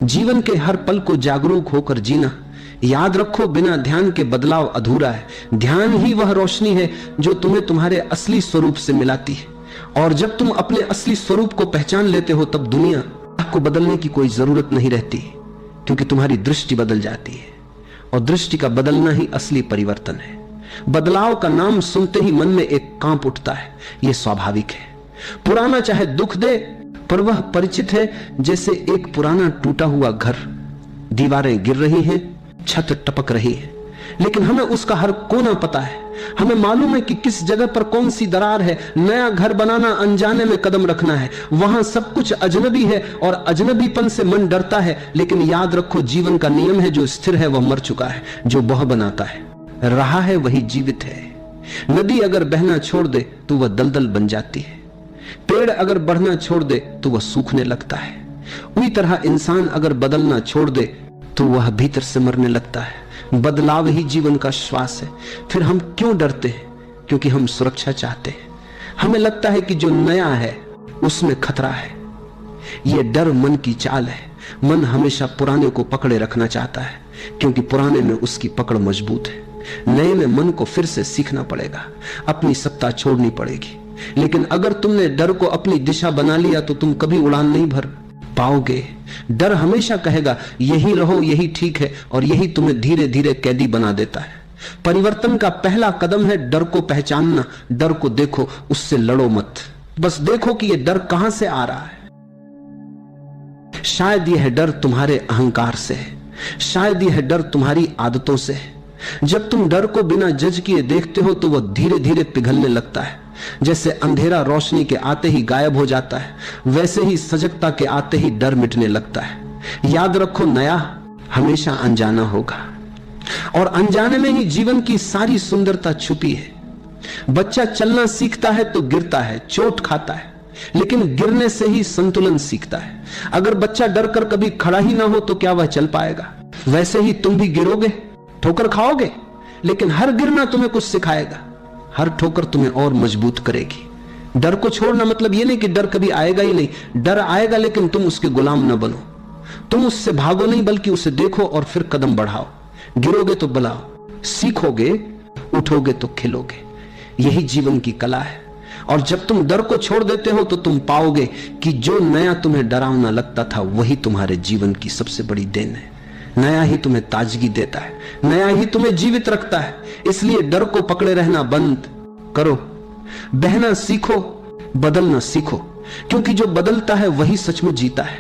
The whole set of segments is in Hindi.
जीवन के हर पल को जागरूक होकर जीना। याद रखो, बिना ध्यान के बदलाव अधूरा है। ध्यान ही वह रोशनी है जो तुम्हें तुम्हारे असली स्वरूप से मिलाती है। और जब तुम अपने असली स्वरूप को पहचान लेते हो तब दुनिया को बदलने की कोई जरूरत नहीं रहती, क्योंकि तुम्हारी दृष्टि बदल जाती है। और दृष्टि का बदलना ही असली परिवर्तन है। बदलाव का नाम सुनते ही मन में एक कांप उठता है। यह स्वाभाविक है। पुराना चाहे दुख दे, पर वह परिचित है जैसे एक पुराना टूटा हुआ घर। दीवारें गिर रही हैं, छत टपक रही है, लेकिन हमें उसका हर कोना पता है। हमें मालूम है कि किस जगह पर कौन सी दरार है। नया घर बनाना अनजाने में कदम रखना है। वहां सब कुछ अजनबी है और अजनबीपन से मन डरता है। लेकिन याद रखो, जीवन का नियम है, जो स्थिर है वह मर चुका है, जो बह बनाता है रहा है वही जीवित है। नदी अगर बहना छोड़ दे तो वह दलदल बन जाती है। पेड़ अगर बढ़ना छोड़ दे तो वह सूखने लगता है। उसी तरह इंसान अगर बदलना छोड़ दे तो वह भीतर से मरने लगता है। बदलाव ही जीवन का श्वास है। फिर हम क्यों डरते हैं? क्योंकि हम सुरक्षा चाहते हैं। हमें लगता है कि जो नया है उसमें खतरा है। यह डर मन की चाल है। मन हमेशा पुराने को पकड़े रखना चाहता है, क्योंकि पुराने में उसकी पकड़ मजबूत है। नए में मन को फिर से सीखना पड़ेगा, अपनी सत्ता छोड़नी पड़ेगी। लेकिन अगर तुमने डर को अपनी दिशा बना लिया तो तुम कभी उड़ान नहीं भर पाओगे। डर हमेशा कहेगा यही रहो, यही ठीक है, और यही तुम्हें धीरे धीरे कैदी बना देता है। परिवर्तन का पहला कदम है डर को पहचानना। डर को देखो, उससे लड़ो मत। बस देखो कि यह डर कहां से आ रहा है। शायद यह डर तुम्हारे अहंकार से है, शायद यह डर तुम्हारी आदतों से है। जब तुम डर को बिना जज किए देखते हो तो वह धीरे धीरे पिघलने लगता है। जैसे अंधेरा रोशनी के आते ही गायब हो जाता है, वैसे ही सजगता के आते ही डर मिटने लगता है। याद रखो, नया हमेशा अनजाना होगा, और अनजाने में ही जीवन की सारी सुंदरता छुपी है। बच्चा चलना सीखता है तो गिरता है, चोट खाता है, लेकिन गिरने से ही संतुलन सीखता है। अगर बच्चा डर कर कभी खड़ा ही ना हो तो क्या वह चल पाएगा? वैसे ही तुम भी गिरोगे, ठोकर खाओगे, लेकिन हर गिरना तुम्हें कुछ सिखाएगा। हर ठोकर तुम्हें और मजबूत करेगी। डर को छोड़ना मतलब यह नहीं कि डर कभी आएगा ही नहीं। डर आएगा, लेकिन तुम उसके गुलाम न बनो। तुम उससे भागो नहीं, बल्कि उसे देखो और फिर कदम बढ़ाओ। गिरोगे तो बलाओ, सीखोगे, उठोगे तो खिलोगे। यही जीवन की कला है। और जब तुम डर को छोड़ देते हो तो तुम पाओगे कि जो नया तुम्हें डरावना लगता था वही तुम्हारे जीवन की सबसे बड़ी देन है। नया ही तुम्हें ताजगी देता है, नया ही तुम्हें जीवित रखता है। इसलिए डर को पकड़े रहना बंद करो। बहना सीखो, बदलना सीखो, क्योंकि जो बदलता है वही सचमुच जीता है।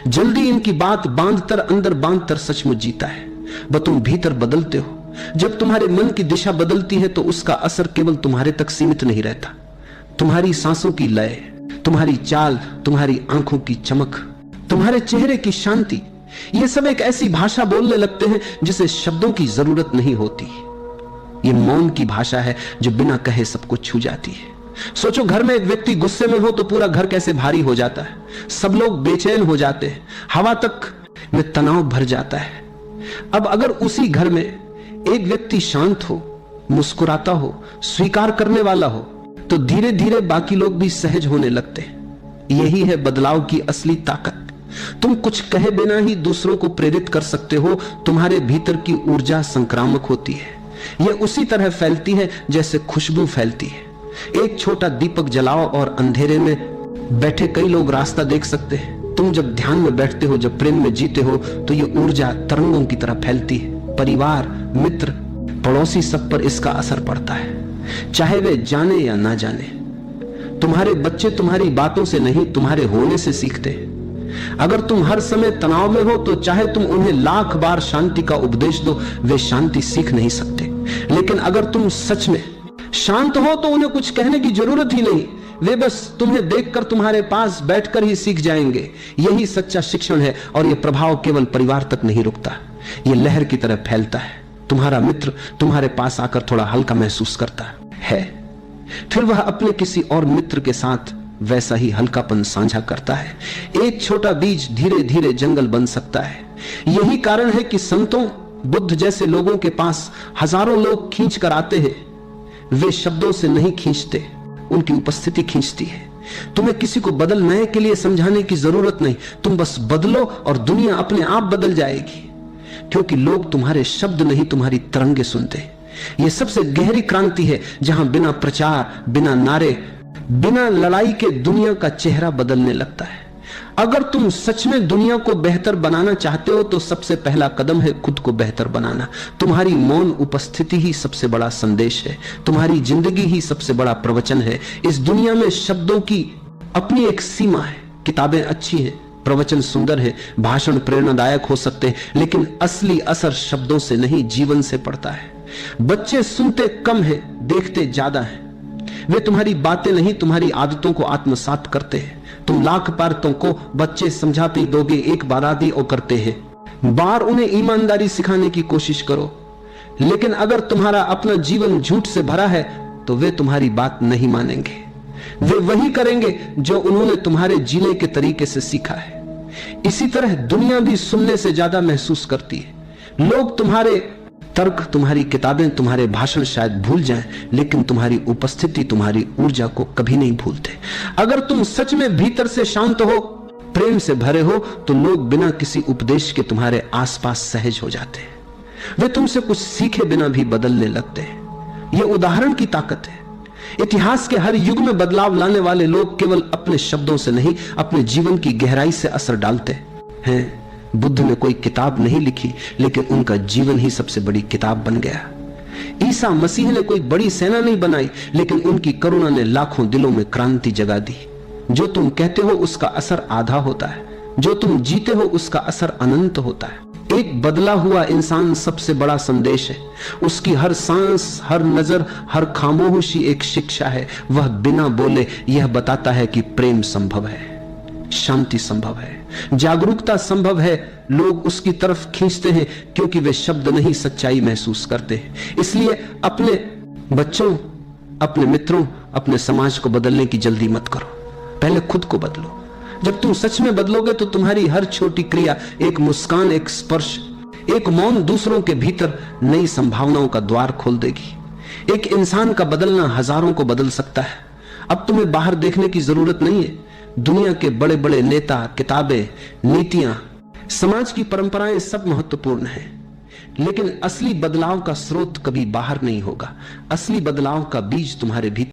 जल्दी इनकी बात बांधकर, अंदर बांधकर सचमुच जीता है। बस तुम भीतर बदलते हो। जब तुम्हारे मन की दिशा बदलती है तो उसका असर केवल तुम्हारे तक सीमित नहीं रहता। तुम्हारी सांसों की लय, तुम्हारी चाल, तुम्हारी आंखों की चमक, तुम्हारे चेहरे की शांति, ये सब एक ऐसी भाषा बोलने लगते हैं जिसे शब्दों की जरूरत नहीं होती। ये मौन की भाषा है जो बिना कहे सबको छू जाती है। सोचो, घर में एक व्यक्ति गुस्से में हो तो पूरा घर कैसे भारी हो जाता है। सब लोग बेचैन हो जाते हैं, हवा तक में तनाव भर जाता है। अब अगर उसी घर में एक व्यक्ति शांत हो, मुस्कुराता हो, स्वीकार करने वाला हो, तो धीरे धीरे बाकी लोग भी सहज होने लगते हैं। यही है बदलाव की असली ताकत। तुम कुछ कहे बिना ही दूसरों को प्रेरित कर सकते हो। तुम्हारे भीतर की ऊर्जा संक्रामक होती है। यह उसी तरह फैलती है जैसे खुशबू फैलती है। एक छोटा दीपक जलाओ और अंधेरे में बैठे कई लोग रास्ता देख सकते हैं। तुम जब ध्यान में बैठते हो, जब प्रेम में जीते हो, तो यह ऊर्जा तरंगों की तरह फैलती है। परिवार, मित्र, पड़ोसी, सब पर इसका असर पड़ता है, चाहे वे जाने या ना जाने। तुम्हारे बच्चे तुम्हारी बातों से नहीं, तुम्हारे होने से सीखते हैं। अगर तुम हर समय तनाव में हो तो चाहे तुम उन्हें लाख बार शांति का उपदेश दो, वे शांति सीख नहीं सकते। लेकिन अगर तुम सच में शांत हो तो उन्हें कुछ कहने की जरूरत ही नहीं। वे बस तुम्हें देखकर तुम्हारे पास बैठकर ही सीख जाएंगे। यही सच्चा शिक्षण है। और यह प्रभाव केवल परिवार तक नहीं रुकता, यह लहर की तरह फैलता है। तुम्हारा मित्र तुम्हारे पास आकर थोड़ा हल्का महसूस करता है, फिर वह अपने किसी और मित्र के साथ वैसा ही हल्कापन साझा करता है। एक छोटा बीज धीरे धीरे जंगल बन सकता है। यही कारण है कि संतों, बुद्ध जैसे लोगों के पास हजारों लोग खींच कर आते हैं। वे शब्दों से नहीं खींचते, उनकी उपस्थिति खींचती है। तुम्हें किसी को बदलने के लिए समझाने की जरूरत नहीं, तुम बस बदलो और दुनिया अपने आप बदल जाएगी। क्योंकि लोग तुम्हारे शब्द नहीं, तुम्हारी तरंगे सुनते। यह सबसे गहरी क्रांति है जहां बिना प्रचार, बिना नारे, बिना लड़ाई के दुनिया का चेहरा बदलने लगता है। अगर तुम सच में दुनिया को बेहतर बनाना चाहते हो तो सबसे पहला कदम है खुद को बेहतर बनाना। तुम्हारी मौन उपस्थिति ही सबसे बड़ा संदेश है, तुम्हारी जिंदगी ही सबसे बड़ा प्रवचन है। इस दुनिया में शब्दों की अपनी एक सीमा है। किताबें अच्छी हैं, प्रवचन सुंदर है, भाषण प्रेरणादायक हो सकते हैं, लेकिन असली असर शब्दों से नहीं, जीवन से पड़ता है। बच्चे सुनते कम है, देखते ज्यादा है। वे तुम्हारी बातें नहीं, तुम्हारी आदतों को आत्मसात करते हैं। तुम लाख बातों को बच्चे समझा भी दोगे, एक बार आदि वो करते हैं। बार उन्हें ईमानदारी सिखाने की कोशिश करो, लेकिन अगर तुम्हारा अपना जीवन झूठ से भरा है तो वे तुम्हारी बात नहीं मानेंगे। वे वही करेंगे जो उन्होंने तुम्हारे जीने के तरीके से सीखा है। इसी तरह दुनिया भी सुनने से ज्यादा महसूस करती है। लोग तुम्हारे तर्क, तुम्हारी किताबें, तुम्हारे भाषण शायद भूल जाएं, लेकिन तुम्हारी उपस्थिति, तुम्हारी ऊर्जा को कभी नहीं भूलते। अगर तुम सच में भीतर से शांत हो, प्रेम से भरे हो, तो लोग बिना किसी उपदेश के तुम्हारे आसपास सहज हो जाते हैं। वे तुमसे कुछ सीखे बिना भी बदलने लगते हैं। यह उदाहरण की ताकत है। इतिहास के हर युग में बदलाव लाने वाले लोग केवल अपने शब्दों से नहीं, अपने जीवन की गहराई से असर डालते हैं। बुद्ध ने कोई किताब नहीं लिखी, लेकिन उनका जीवन ही सबसे बड़ी किताब बन गया। ईसा मसीह ने कोई बड़ी सेना नहीं बनाई, लेकिन उनकी करुणा ने लाखों दिलों में क्रांति जगा दी। जो तुम कहते हो उसका असर आधा होता है, जो तुम जीते हो उसका असर अनंत होता है। एक बदला हुआ इंसान सबसे बड़ा संदेश है। उसकी हर सांस, हर नजर, हर खामोशी एक शिक्षा है। वह बिना बोले यह बताता है कि प्रेम संभव है, शांति संभव है, जागरूकता संभव है। लोग उसकी तरफ खींचते हैं क्योंकि वे शब्द नहीं, सच्चाई महसूस करते हैं। इसलिए अपने बच्चों, अपने मित्रों, अपने समाज को बदलने की जल्दी मत करो, पहले खुद को बदलो। जब तुम सच में बदलोगे तो तुम्हारी हर छोटी क्रिया, एक मुस्कान, एक स्पर्श, एक मौन दूसरों के भीतर नई संभावनाओं का द्वार खोल देगी। एक इंसान का बदलना हजारों को बदल सकता है। अब तुम्हें बाहर देखने की जरूरत नहीं है। दुनिया के बड़े बड़े नेता, किताबें, नीतियां, समाज की परंपराएं सब महत्वपूर्ण हैं, लेकिन असली बदलाव का स्रोत कभी बाहर नहीं होगा। असली बदलाव का बीज तुम्हारे भीतर